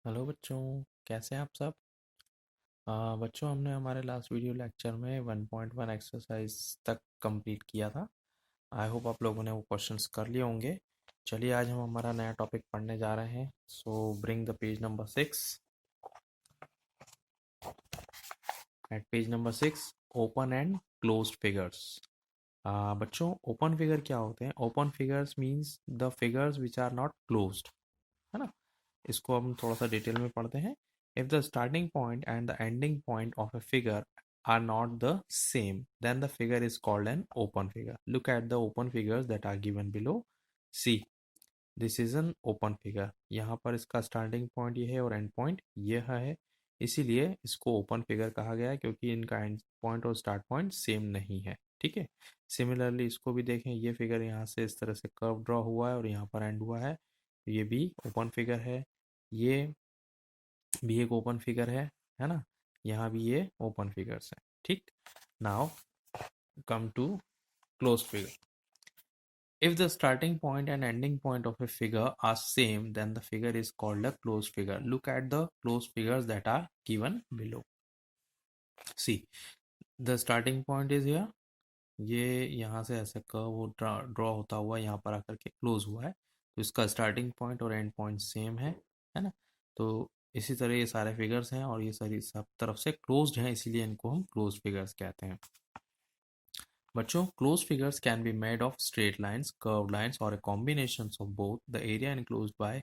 Hello बच्चों, कैसे हैं आप सब। बच्चों, हमने हमारे लास्ट वीडियो लेक्चर में 1.1 एक्सरसाइज तक कंप्लीट किया था। आई होप आप लोगों ने वो क्वेश्चंस कर लिए होंगे। चलिए, आज हम हमारा नया टॉपिक पढ़ने जा रहे हैं। So bring the page number 6। At page number 6, open and closed figures. बच्चों, ओपन फिगर क्या होते हैं? Open figures means the figures which are not closed, है ना। इसको हम थोड़ा सा डिटेल में पढ़ते हैं। If the starting point and the ending point of a figure are not the same, then the figure is called an open figure. Look at the open figures that are given below. See, this is an open figure. यहाँ पर इसका starting point ये है और and point ये है, इसीलिए इसको ओपन फिगर कहा गया है, क्योंकि इनका एंड पॉइंट और स्टार्ट पॉइंट सेम नहीं है। ठीक है। सिमिलरली इसको भी देखें, ये फिगर यहाँ से इस तरह से कर्व ड्रॉ हुआ है और यहाँ पर एंड हुआ है, ये भी ओपन फिगर है। ये भी एक ओपन फिगर है ना। यहाँ भी ये ओपन फिगर्स है। ठीक। Now come to close figure. If the starting point and ending point of a figure are same, then the figure is called a closed figure. Look at the closed figures that are given below. See, the starting point is here. ये यहाँ से ऐसे curve draw होता हुआ यहाँ पर आकर के क्लोज हुआ है, तो इसका स्टार्टिंग पॉइंट और एंड पॉइंट सेम है ना। तो इसी तरह ये सारे फिगर्स हैं और ये सारी सब तरफ से क्लोज्ड हैं, इसीलिए इनको हम क्लोज फिगर्स कहते हैं। बच्चों, close figures can be made of straight lines, curve lines और a combination of both. The area enclosed by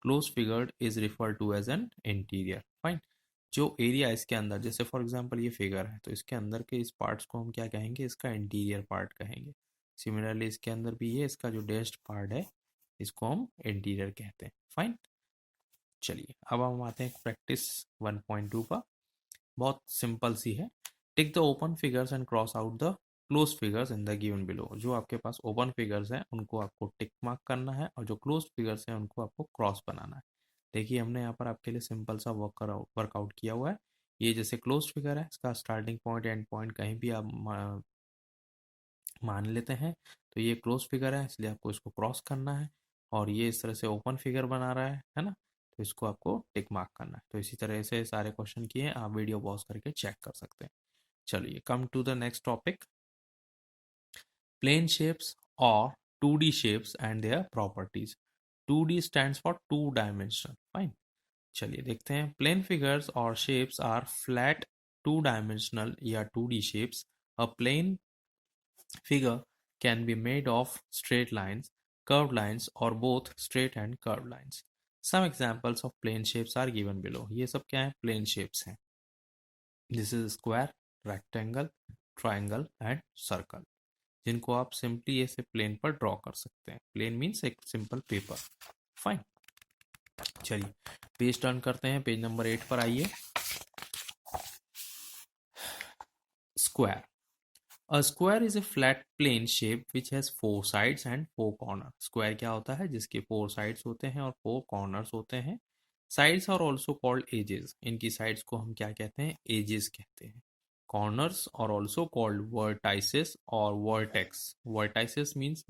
close figure is referred to as an interior. Fine. जो एरिया इसके अंदर, जैसे फॉर एग्जांपल ये figure है, तो इसके अंदर के इस पार्ट्स को हम क्या कहेंगे? इसका इंटीरियर पार्ट कहेंगे। सिमिलरली इसके अंदर भी ये इसका जो डेस्ट पार्ट है, इसको हम इंटीरियर कहते हैं। फाइन। चलिए, अब हम आते हैं प्रैक्टिस 1.2 पर। बहुत सिंपल सी है। Tick the open figures and cross out the close figures in the given below. जो आपके पास ओपन फिगर्स हैं उनको आपको टिक मार्क करना है और जो क्लोज फिगर्स हैं उनको आपको क्रॉस बनाना है। देखिए, हमने यहाँ पर आपके लिए सिंपल सा वर्कआउट किया हुआ है। ये जैसे क्लोज फिगर है, इसका स्टार्टिंग पॉइंट एंड पॉइंट कहीं भी आप मान लेते हैं, तो ये क्लोज फिगर है, इसलिए आपको इसको क्रॉस करना है। और ये इस तरह से ओपन फिगर बना रहा है ना, तो इसको आपको टिक मार्क करना है। तो इसी तरह से सारे क्वेश्चन किए हैं, आप वीडियो पॉज करके चेक कर सकते हैं। चलिए, come to the next topic, plane shapes और 2D shapes and their properties. 2D stands for two dimensional. Fine. चलिए देखते हैं। प्लेन फिगर्स और shapes are flat two dimensional या 2D shapes. A plane figure can be made of straight lines, curved lines or both straight and curved lines. Some examples of plane shapes are given below. ये सब क्या है? Plane shapes हैं। This is square, rectangle, triangle and circle, जिनको आप simply ऐसे plane पर draw कर सकते हैं। प्लेन मीन्स एक सिंपल पेपर। फाइन। चलिए, पेज टर्न करते हैं, पेज नंबर 8 पर आइए। Square. A square is a flat plane shape which has four sides and four corners. Square क्या होता है? जिसके four sides होते हैं और four corners होते हैं। Sides are also called edges. इनकी sides को हम क्या कहते हैं? Edges कहते हैं। Corners are also called vertices or vertex. Vertices means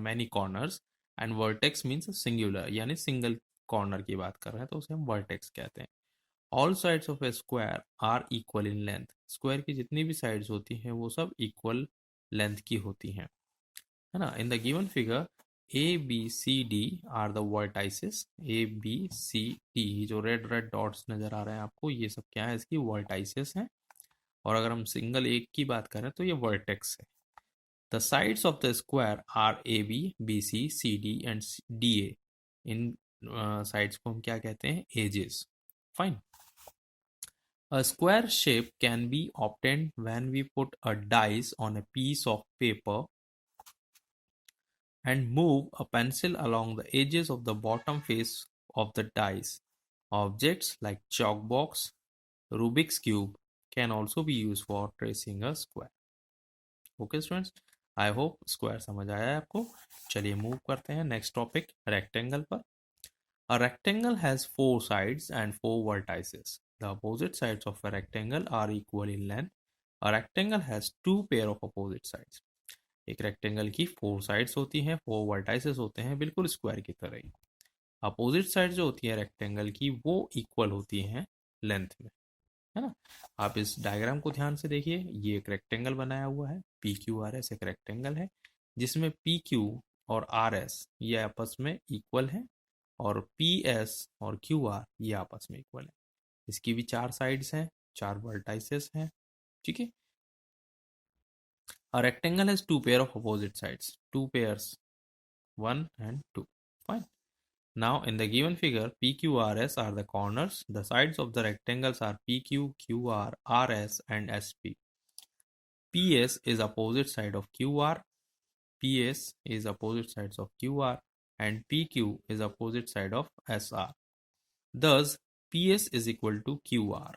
many corners and vertex means singular, यानी single corner की बात कर रहे हैं, तो उसे हम vertex कहते हैं। All sides of a square are equal in length. Square की जितनी भी साइड्स होती हैं वो सब इक्वल लेंथ की होती हैं, है ना। In the given figure A B C D are the vertices. A B C D, जो रेड रेड डॉट्स नजर आ रहे हैं आपको, ये सब क्या है? इसकी वर्टाइसेस हैं। और अगर हम सिंगल एक की बात करें तो ये वर्टेक्स है। The sides of the square are A B, B C, C D and D A. इन साइड्स को हम क्या कहते हैं? Edges. Fine. A square shape can be obtained when we put a dice on a piece of paper and move a pencil along the edges of the bottom face of the dice. Objects like chalk box, Rubik's cube can also be used for tracing a square. Okay students, I hope square समझ आया है आपको। चलिए move करते हैं next topic, rectangle पर। A rectangle has four sides and four vertices. The opposite sides of a rectangle are equal in length. A rectangle has two pair of opposite sides. एक rectangle की four sides होती हैं, four vertices होते हैं, बिल्कुल square की तरह ही। Opposite side जो होती है रेक्टेंगल की वो इक्वल होती हैं लेंथ में, है ना। आप इस डायग्राम को ध्यान से देखिए, ये एक रेक्टेंगल बनाया हुआ है, पी क्यू आर एस एक रेक्टेंगल है जिसमें पी क्यू और आर एस ये आपस में इक्वल है, और पी एस और क्यू आर ये आपस में इक्वल है। इसकी भी चार साइड्स हैं, चार वर्टाइसेस हैं, ठीक है। A rectangle has two pair of opposite sides, two pairs, 1 and 2. Fine. Now in the given figure, PQRS are the corners. The sides of the rectangles are PQ, QR, RS and SP. PS is opposite side of QR, PS is opposite sides of QR, and PQ is opposite side of SR. Thus, PS is equal to QR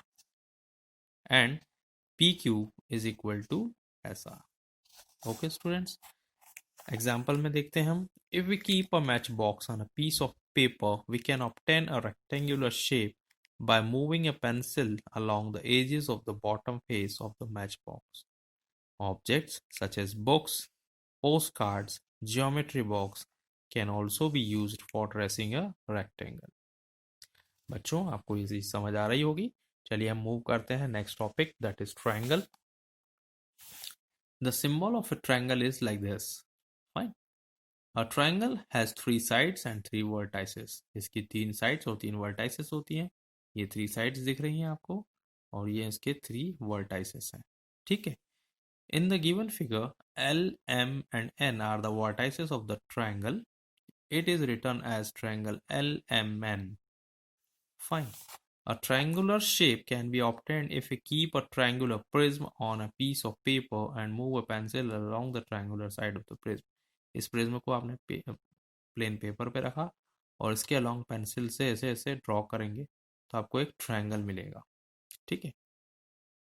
and PQ is equal to SR. Okay students, example में देखते हैं हम, if we keep a match box on a piece of paper we can obtain a rectangular shape by moving a pencil along the edges of the bottom face of the matchbox. Objects such as books, postcards, geometry box can also be used for tracing a rectangle. बच्चों आपको ये चीज समझ आ रही होगी। चलिए हम move करते हैं next topic, that is triangle. The symbol of a triangle is like this. Fine. A triangle has three sides and three vertices. इसकी तीन sides और तीन vertices होती हैं। ये three sides दिख रही हैं आपको, और ये इसके three vertices हैं, ठीक है। In the given figure, L, M and N are the vertices of the triangle. It is written as triangle LMN. Fine. A triangular shape can be obtained if we keep a triangular prism on a piece of paper and move a pencil along the triangular side of the prism. इस prism को आपने plain paper पे रखा और इसके along pencil से ऐसे ऐसे ड्रॉ करेंगे तो आपको एक ट्रायंगल मिलेगा, ठीक है।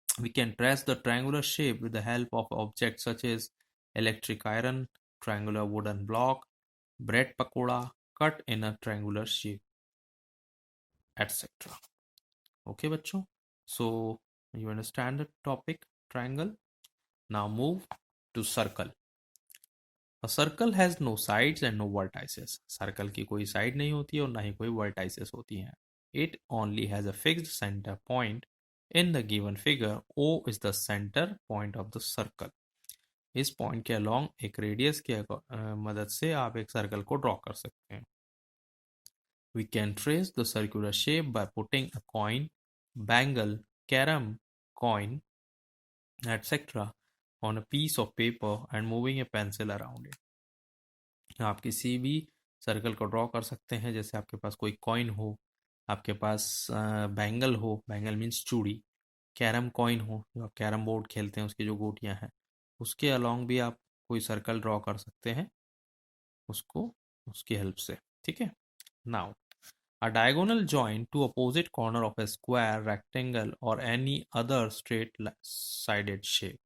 We can trace the triangular shape with the help of objects such as electric iron, triangular wooden block, bread pakoda cut in a triangular shape, etc. Okay बच्चों, so you understand the topic triangle. Now move to circle. A circle has no sides and no vertices. Circle की कोई side नहीं होती और ना ही कोई vertices होती हैं. It only has a fixed center point. In the given figure, O is the center point of the circle. इस पॉइंट के अलोंग एक रेडियस की मदद से आप एक सर्कल को ड्रॉ कर सकते हैं. We can trace the circular shape by putting a coin, bangle, carom coin, etc. on a piece of paper and moving a pencil around it. आप किसी भी सर्कल को ड्रॉ कर सकते हैं, जैसे आपके पास कोई कॉइन हो, आपके पास बैंगल हो, बैंगल मीन्स चूड़ी, कैरम कॉइन हो जो आप कैरम बोर्ड खेलते हैं उसकी जो गोटियां हैं, उसके अलोंग भी आप कोई सर्कल ड्रॉ कर सकते हैं उसको, उसकी हेल्प से, ठीक है। Now a diagonal join to opposite corner of a square, rectangle or any other straight sided shape.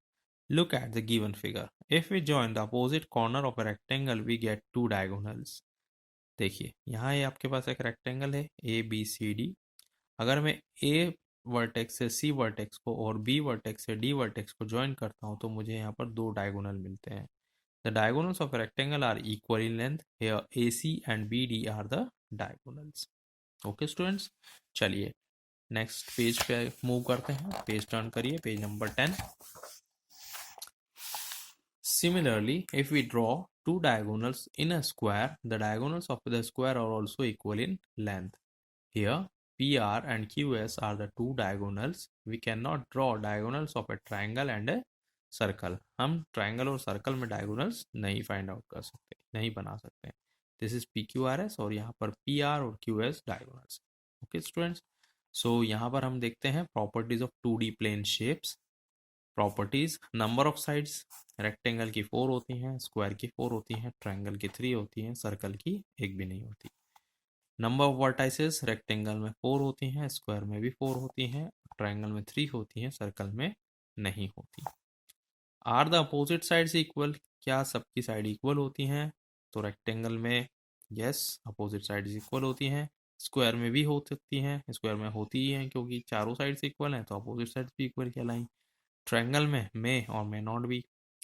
Look at the given figure. If we join the opposite corner of a rectangle, we get two diagonals. देखिए यहाँ ये आपके पास एक rectangle है ए B C D. अगर मैं ए vertex से सी vertex को और बी वर्टेक्स से डी वर्टेक्स को ज्वाइन करता हूँ तो मुझे यहाँ पर दो डायगोनल मिलते हैं। The diagonals of rectangle are equal in length, here A C and B D are the diagonals. Okay students, चलिए नेक्स्ट पेज पे मूव करते हैं। पेज टर्न करिए, page number 10। Similarly, if we draw two diagonals in a square, the diagonals of the square are also equal in length. Here, PR and QS are the two diagonals. We cannot draw diagonals of a triangle and a circle. हम triangle और circle में diagonals नहीं find out कर सकते, नहीं बना सकते। This is PQRS और यहाँ पर PR और QS diagonals. Okay students, so यहाँ पर हम देखते हैं properties of 2D plane shapes. Properties, number of sides, rectangle की 4 होती हैं, स्क्वायर की 4 होती हैं, ट्रायंगल की 3 होती हैं, सर्कल की एक भी नहीं होती। नंबर ऑफ वर्टाइसेस, रेक्टेंगल में 4 होती हैं, स्क्वायर में भी 4 होती हैं, ट्रायंगल में 3 होती हैं, सर्कल में नहीं होती। Are the opposite sides equal, क्या सबकी साइड इक्वल होती हैं? तो रेक्टेंगल में यस अपोजिट साइड्स इक्वल होती हैं, स्क्वायर में भी हो सकती हैं, स्क्वायर में होती ही हैं क्योंकि चारों साइड्स इक्वल हैं तो अपोजिट साइड्स भी इक्वल कहलाएं। ट्रायंगल में मे और मे नॉट भी,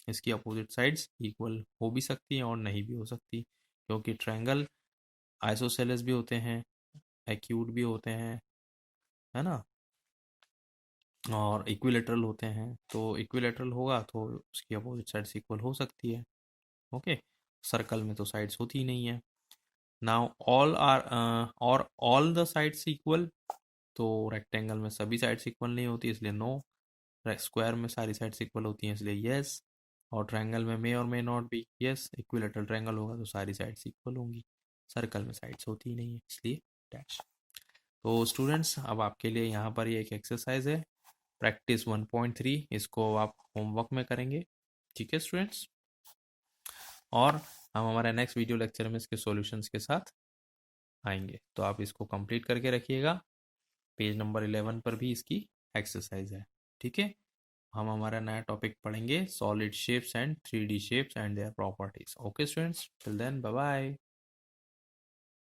इसकी अपोजिट साइड्स इक्वल हो भी सकती हैं और नहीं भी हो सकती, क्योंकि ट्रायंगल आइसोसेलेस भी होते हैं, एक्यूट भी होते हैं, है ना, और इक्विलेटरल होते हैं। तो इक्विलेटरल होगा तो उसकी अपोजिट साइड्स इक्वल हो सकती है। ओके, सर्कल में तो साइड्स होती ही नहीं है। नाउ ऑल आर और ऑल द साइड्स इक्वल, तो रेक्टेंगल में सभी साइड्स इक्वल नहीं होती इसलिए नो, स्क्वायर में सारी साइड्स इक्वल होती हैं इसलिए यस, और ट्रायंगल में मे और मे नॉट भी यस, इक्विलेटरल ट्रायंगल होगा तो सारी साइड्स इक्वल होंगी, सर्कल में साइड्स होती ही नहीं है इसलिए डैश। तो स्टूडेंट्स अब आपके लिए यहाँ पर ये एक एक्सरसाइज है, प्रैक्टिस 1.3, इसको आप होमवर्क में करेंगे, ठीक है स्टूडेंट्स। और हम हमारे नेक्स्ट वीडियो लेक्चर में इसके सॉल्यूशंस के साथ आएंगे, तो आप इसको कंप्लीट करके रखिएगा। पेज नंबर 11 पर भी इसकी एक्सरसाइज है, ठीक है। हम हमारा नया टॉपिक पढ़ेंगे, solid shapes and 3D shapes and their properties. Okay students, till then bye bye.